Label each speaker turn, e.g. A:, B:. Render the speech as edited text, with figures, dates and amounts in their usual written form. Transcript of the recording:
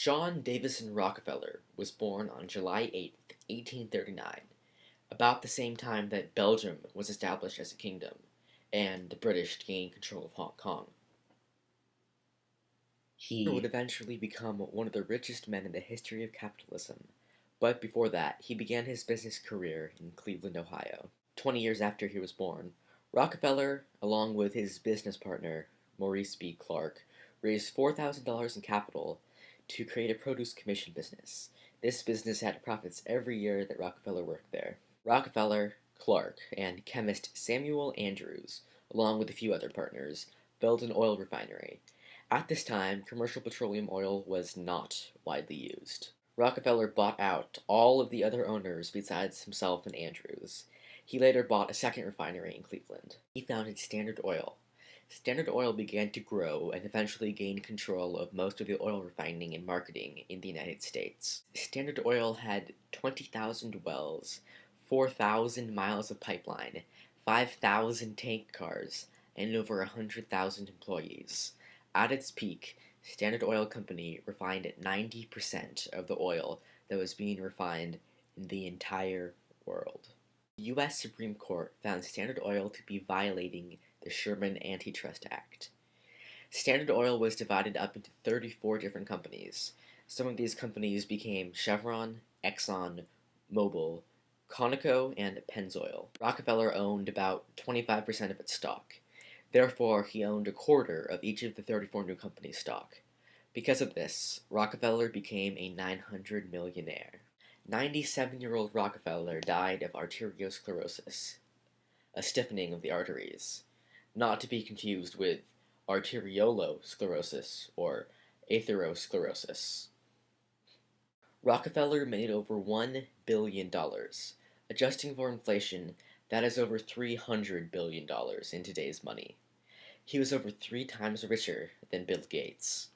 A: John Davison Rockefeller was born on July 8th, 1839, about the same time that Belgium was established as a kingdom, and the British gained control of Hong Kong. He would eventually become one of the richest men in the history of capitalism, but before that, he began his business career in Cleveland, Ohio. 20 years after he was born, Rockefeller, along with his business partner, Maurice B. Clark, raised $4,000 in capital to create a produce commission business. This business had profits every year that Rockefeller worked there. Rockefeller, Clark, and chemist Samuel Andrews, along with a few other partners, built an oil refinery. At this time, commercial petroleum oil was not widely used. Rockefeller bought out all of the other owners besides himself and Andrews. He later bought a second refinery in Cleveland. He founded Standard Oil. Standard Oil began to grow and eventually gained control of most of the oil refining and marketing in the United States. Standard Oil had 20,000 wells, 4,000 miles of pipeline, 5,000 tank cars, and over 100,000 employees. At its peak, Standard Oil Company refined 90% of the oil that was being refined in the entire world. The U.S. Supreme Court found Standard Oil to be violating the Sherman Antitrust Act. Standard Oil was divided up into 34 different companies. Some of these companies became Chevron, Exxon, Mobil, Conoco, and Pennzoil. Rockefeller owned about 25% of its stock. Therefore, he owned a quarter of each of the 34 new companies' stock. Because of this, Rockefeller became a 900 millionaire. 97-year-old Rockefeller died of arteriosclerosis, a stiffening of the arteries, not to be confused with arteriolosclerosis or atherosclerosis. Rockefeller made over $1 billion. Adjusting for inflation, that is over $300 billion in today's money. He was over 3 times richer than Bill Gates.